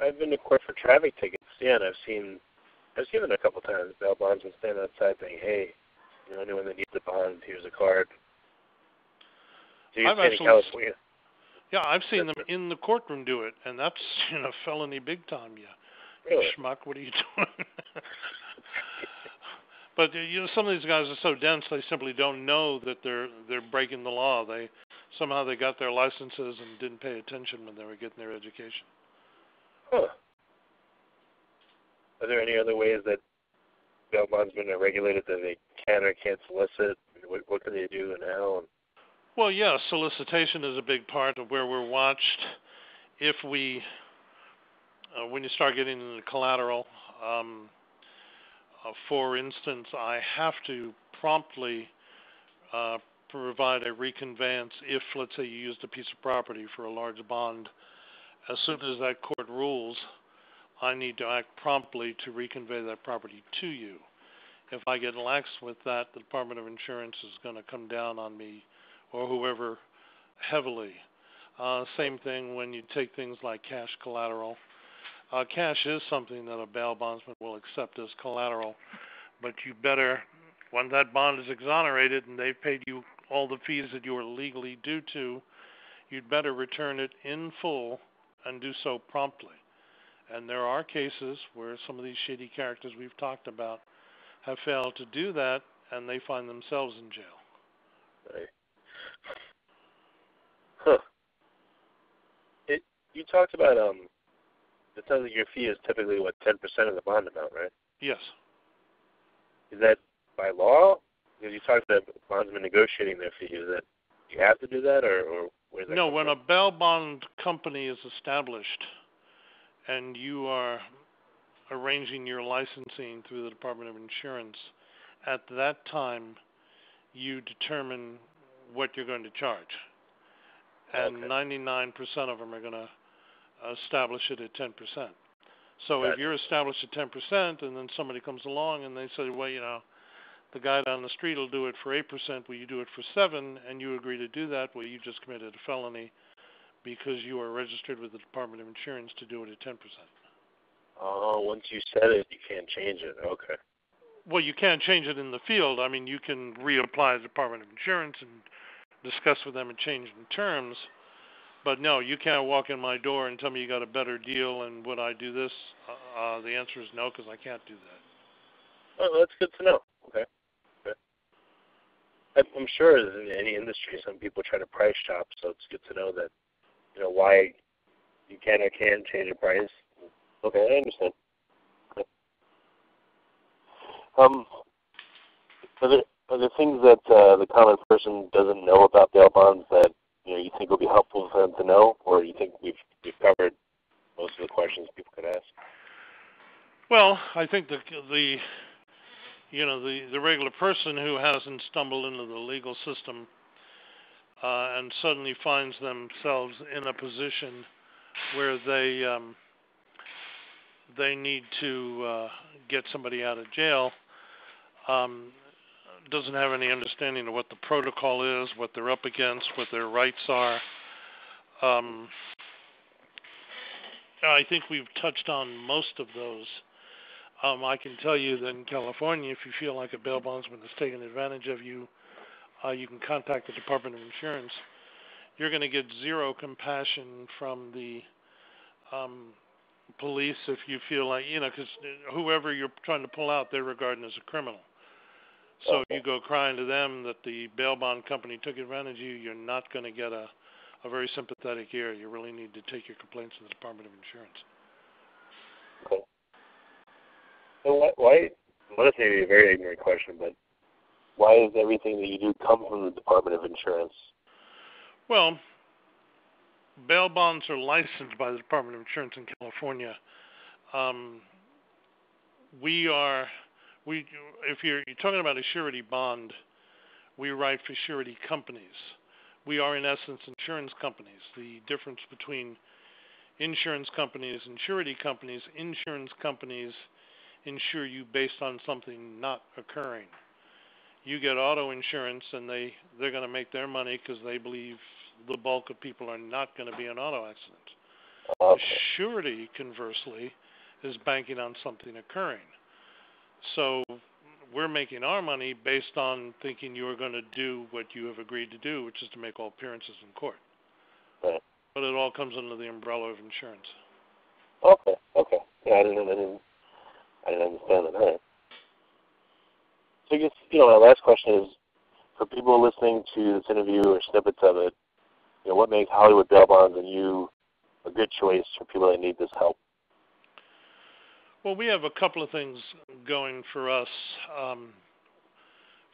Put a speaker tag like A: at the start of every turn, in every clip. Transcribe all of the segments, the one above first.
A: I've been to court for traffic tickets. Yeah, and I've seen them a couple times. Bail bondsmen stand outside saying, "Hey, anyone that needs a bond, here's a card." So you're saying in California?
B: Yeah, I've seen them in the courtroom do it, and that's felony big time. Yeah,
A: really?
B: Schmuck, what are you doing? But some of these guys are so dense they simply don't know that they're breaking the law. Somehow they got their licenses and didn't pay attention when they were getting their education.
A: Huh. Are there any other ways that bail bondsmen are regulated that they can or can't solicit? What can they do and how?
B: Well, yeah, solicitation is a big part of where we're watched. If when you start getting into collateral, for instance, I have to promptly provide a reconveyance if, let's say, you used a piece of property for a large bond. As soon as that court rules, I need to act promptly to reconvey that property to you. If I get lax with that, the Department of Insurance is going to come down on me or whoever heavily. Same thing when you take things like cash collateral. Cash is something that a bail bondsman will accept as collateral, but you better, when that bond is exonerated and they've paid you all the fees that you are legally due to, you'd better return it in full and do so promptly. And there are cases where some of these shady characters we've talked about have failed to do that, and they find themselves in jail.
A: Right. Huh. You talked about it sounds like your fee is typically 10% of the bond amount, right?
B: Yes.
A: Is that by law? Because you talked about bondsmen negotiating their fee. Is that you have to do that, or where's that?
B: No, when a bail bond company is established and you are arranging your licensing through the Department of Insurance, at that time you determine what you're going to charge. And 99% of them are going to establish it at 10%. So if you're established at 10% and then somebody comes along and they say, well, the guy down the street will do it for 8%, will you do it for 7%, and you agree to do that, well, you just committed a felony because you are registered with the Department of Insurance to do it at 10%.
A: Oh, once you said it, you can't change it. Okay.
B: Well, you can't change it in the field. I mean, you can reapply to the Department of Insurance and discuss with them a change in terms. But no, you can't walk in my door and tell me you got a better deal and would I do this? The answer is no, because I can't do that.
A: Oh, that's good to know. Okay. I'm sure in any industry, some people try to price shop, so it's good to know that, why you can or can't change a price. Okay, I understand. Okay. Are there things that the common person doesn't know about bail bonds that you think would be helpful for them to know, or you think we've covered most of the questions people could ask?
B: Well, I think the regular person who hasn't stumbled into the legal system and suddenly finds themselves in a position where they need to get somebody out of jail doesn't have any understanding of what the protocol is, what they're up against, what their rights are. I think we've touched on most of those. I can tell you that in California, if you feel like a bail bondsman has taken advantage of you, you can contact the Department of Insurance. You're going to get zero compassion from the police if you feel like, because whoever you're trying to pull out, they're regarded as a criminal. So if you go crying to them that the bail bond company took advantage of you, you're not going to get a very sympathetic ear. You really need to take your complaints to the Department of Insurance.
A: Okay. So why, this may be a very ignorant question, but why does everything that you do come from the Department of Insurance?
B: Well, bail bonds are licensed by the Department of Insurance in California. If you're talking about a surety bond, we write for surety companies. We are, in essence, insurance companies. The difference between insurance companies and surety companies, insurance companies insure you based on something not occurring. You get auto insurance, and they're going to make their money because they believe the bulk of people are not going to be in auto accidents.
A: Okay.
B: The surety, conversely, is banking on something occurring. So we're making our money based on thinking you are going to do what you have agreed to do, which is to make all appearances in court.
A: Right.
B: But it all comes under the umbrella of insurance.
A: Okay. Yeah, I didn't understand that. All right. So I guess, my last question is, for people listening to this interview or snippets of it, what makes Hollywood Bail Bonds and you a good choice for people that need this help?
B: Well, we have a couple of things going for us.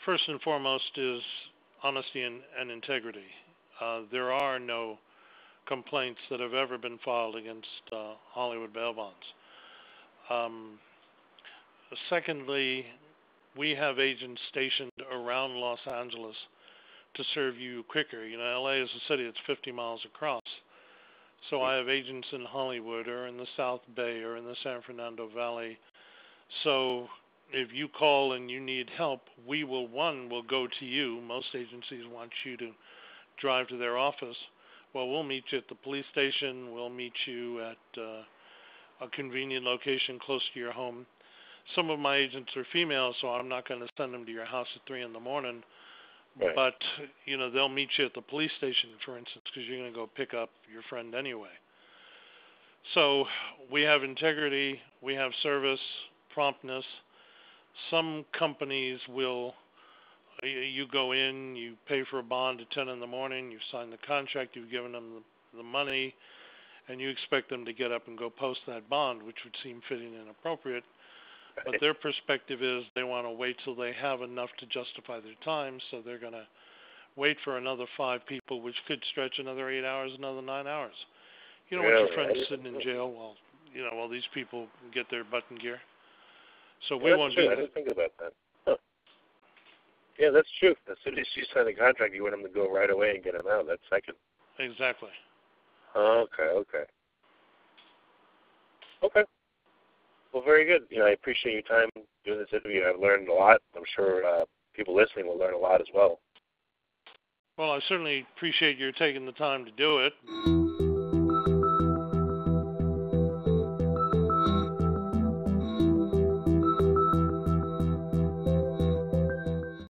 B: First and foremost is honesty and integrity. There are no complaints that have ever been filed against Hollywood Bail Bonds. Secondly, we have agents stationed around Los Angeles to serve you quicker. LA is a city that's 50 miles across. So I have agents in Hollywood or in the South Bay or in the San Fernando Valley. So if you call and you need help, we'll go to you. Most agencies want you to drive to their office. Well, we'll meet you at the police station. We'll meet you at a convenient location close to your home. Some of my agents are female, so I'm not going to send them to your house at 3 in the morning.
A: Right.
B: But, they'll meet you at the police station, for instance, because you're going to go pick up your friend anyway. So we have integrity, we have service, promptness. Some companies will, you go in, you pay for a bond at 10 in the morning, you sign the contract, you've given them the money, and you expect them to get up and go post that bond, which would seem fitting and appropriate. But their perspective is they want to wait till they have enough to justify their time, so they're going to wait for another 5 people, which could stretch another 8 hours, another 9 hours. You don't want your friends sitting in jail while these people get their butt in gear. So we won't do that.
A: I didn't think about that. Huh. Yeah, that's true. As soon as you sign the contract, you want them to go right away and get them out that second.
B: Exactly.
A: Okay. Well, very good. I appreciate your time doing this interview. I've learned a lot. I'm sure people listening will learn a lot as well.
B: Well, I certainly appreciate your taking the time to do it.